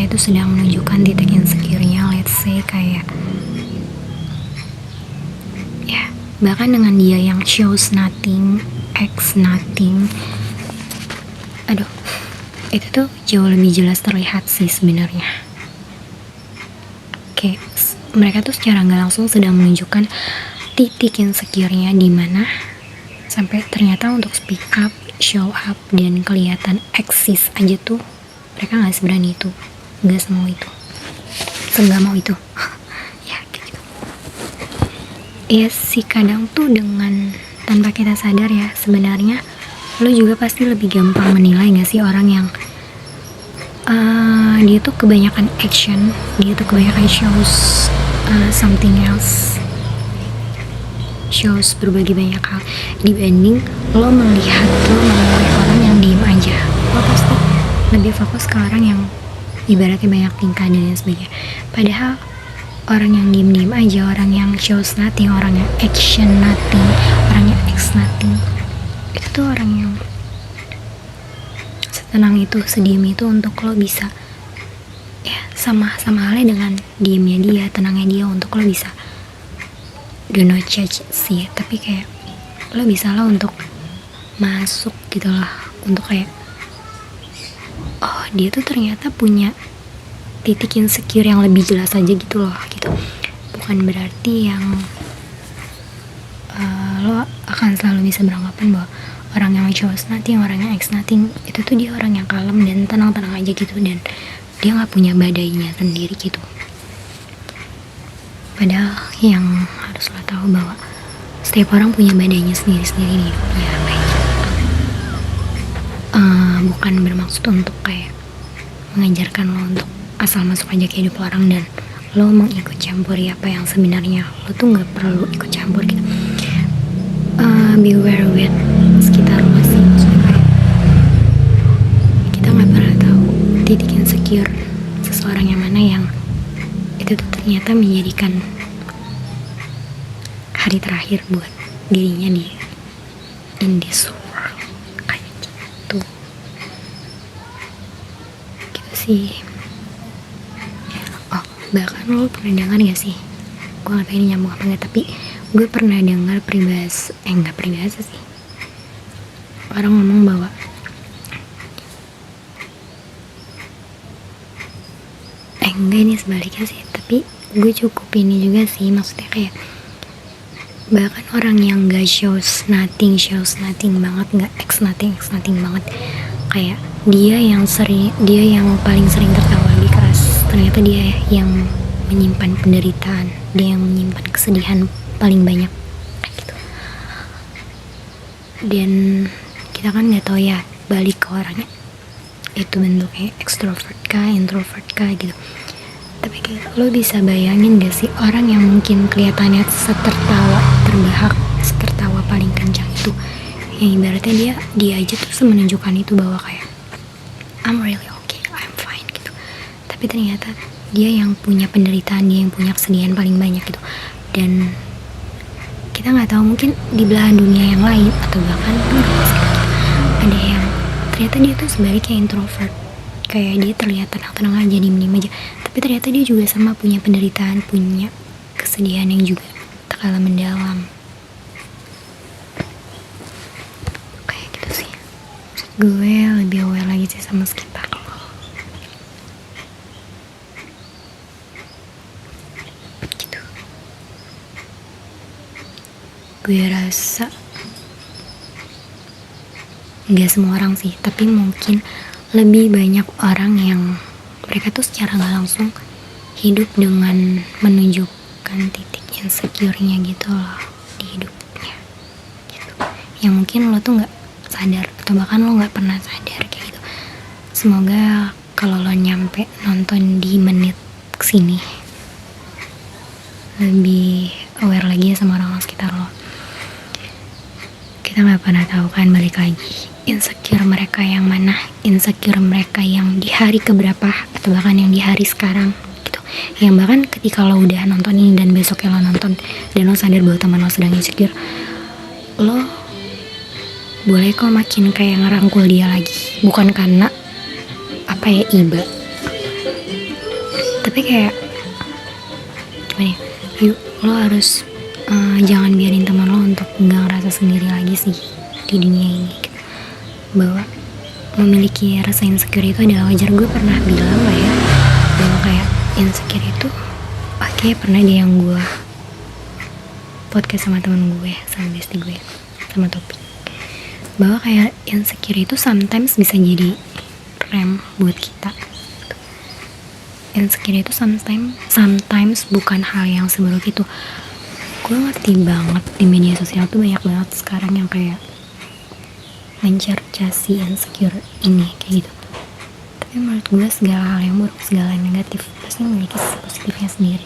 itu sedang menunjukkan titik insecure-nya, let's say kayak ya, bahkan dengan dia yang shows nothing, acts nothing, aduh, itu tuh jauh lebih jelas terlihat sih sebenarnya. Kayak mereka tuh secara nggak langsung sedang menunjukkan titik insecure-nya di mana sampai ternyata untuk speak up, show up, dan kelihatan eksis aja tuh mereka nggak seberani itu, nggak semau itu, nggak mau itu. Ya kayak gitu. Ya sih, kadang tuh dengan tanpa kita sadar ya, sebenarnya lo juga pasti lebih gampang menilai nggak sih orang yang dia tuh kebanyakan action, dia tuh kebanyakan shows something else, shows berbagai banyak hal, dibanding lo melihat orang yang diem aja. Lo pasti lebih fokus ke orang yang ibaratnya banyak tingkah dan lain sebagainya. Padahal orang yang diem aja, orang yang shows nothing, orang yang action nothing, orang yang X nothing, itu tuh orang yang setenang itu, sediem itu untuk lo bisa ya sama halnya dengan diemnya dia, tenangnya dia, untuk lo bisa do not judge sih, tapi kayak lo bisa lah untuk masuk gitu lah, untuk kayak oh dia tuh ternyata punya titik insecure yang lebih jelas aja gitu loh, gitu. Bukan berarti yang lo akan selalu bisa beranggapan bahwa orang yang shows nothing, orang yang X nothing, itu tuh dia orang yang kalem dan tenang-tenang aja gitu, dan dia gak punya badainya sendiri gitu. Padahal yang harus lo tahu bahwa setiap orang punya badainya sendiri-sendiri di hidupnya, baik. Bukan bermaksud untuk kayak mengajarkan lo untuk asal masuk aja ke hidup orang dan lo mengikut campuri apa yang sebenarnya lo tuh nggak perlu ikut campur gitu. Beware with sekitar lo sih, maksudnya kayak kita nggak pernah tahu titik insecure seseorang yang mana yang itu tuh ternyata menjadikan hari terakhir buat dirinya di in this world, kayak gitu sih. Oh, bahkan lo pernah dengar gak sih, gue gak tahu ini nyambung apa enggak, tapi gue pernah dengar nggak peribahasa sih, orang ngomong bahwa enggak, ini sebaliknya sih, tapi gue cukup ini juga sih, maksudnya kayak bahkan orang yang gak shows nothing banget, gak X nothing banget, kayak dia yang paling sering tertawa lebih keras, ternyata dia yang menyimpan penderitaan, dia yang menyimpan kesedihan paling banyak kayak gitu. Dan kita kan nggak tahu ya balik ke orangnya itu bentuknya extrovert kah, introvert kah gitu. Tapi kayak lo bisa bayangin gak sih orang yang mungkin kelihatannya setertawa terbahak, setertawa paling kencang itu, yang ibaratnya dia aja tuh menunjukkan itu bahwa kayak I'm really okay, I'm fine gitu. Tapi ternyata dia yang punya penderitaan, dia yang punya kesedihan paling banyak gitu. Dan kita nggak tahu, mungkin di belahan dunia yang lain atau bahkan ada yang ternyata dia tuh sebaliknya introvert, kayak dia terlihat tenang-tenang aja, diem aja, tapi ternyata dia juga sama punya penderitaan, punya kesedihan yang juga tak kalah mendalam. Kayak gitu sih, maksud gue lebih aware lagi sih sama sekitar lo. Gitu. Gue rasa gak semua orang sih, tapi mungkin lebih banyak orang yang mereka tuh secara gak langsung hidup dengan menunjukkan titik insecure-nya gitu loh di hidupnya gitu. Yang mungkin lo tuh gak sadar, atau bahkan lo gak pernah sadar kayak gitu. Semoga kalau lo nyampe nonton di menit kesini lebih aware lagi ya sama orang sekitar lo. Kita gak pernah tahu kan, balik lagi, insecure mereka yang mana, insecure mereka yang di hari keberapa, atau bahkan yang di hari sekarang gitu. Yang bahkan ketika lo udah nonton ini dan besoknya lo nonton dan lo sadar bahwa teman lo sedang insecure, lo boleh kok makin kayak ngerangkul dia lagi. Bukan karena apa ya, iba, Tapi kayak gimana ya, yuk lo harus jangan biarin teman lo untuk nggak ngerasa sendiri lagi sih di dunia ini gitu. Bahwa memiliki rasa insecure itu adalah wajar. Gue pernah bilang lah ya, bahwa kayak insecure itu oke, pernah dia yang gue podcast sama temen gue, sama bestie gue, sama topik, bahwa kayak insecure itu sometimes bisa jadi rem buat kita. Insecure itu sometimes bukan hal yang seburuk itu. Gue ngerti banget di media sosial tuh banyak banget sekarang yang kayak mencercasi insecure ini kayak gitu. Tapi menurut gue segala hal yang buruk, segala yang negatif pasti memiliki sisi positifnya sendiri.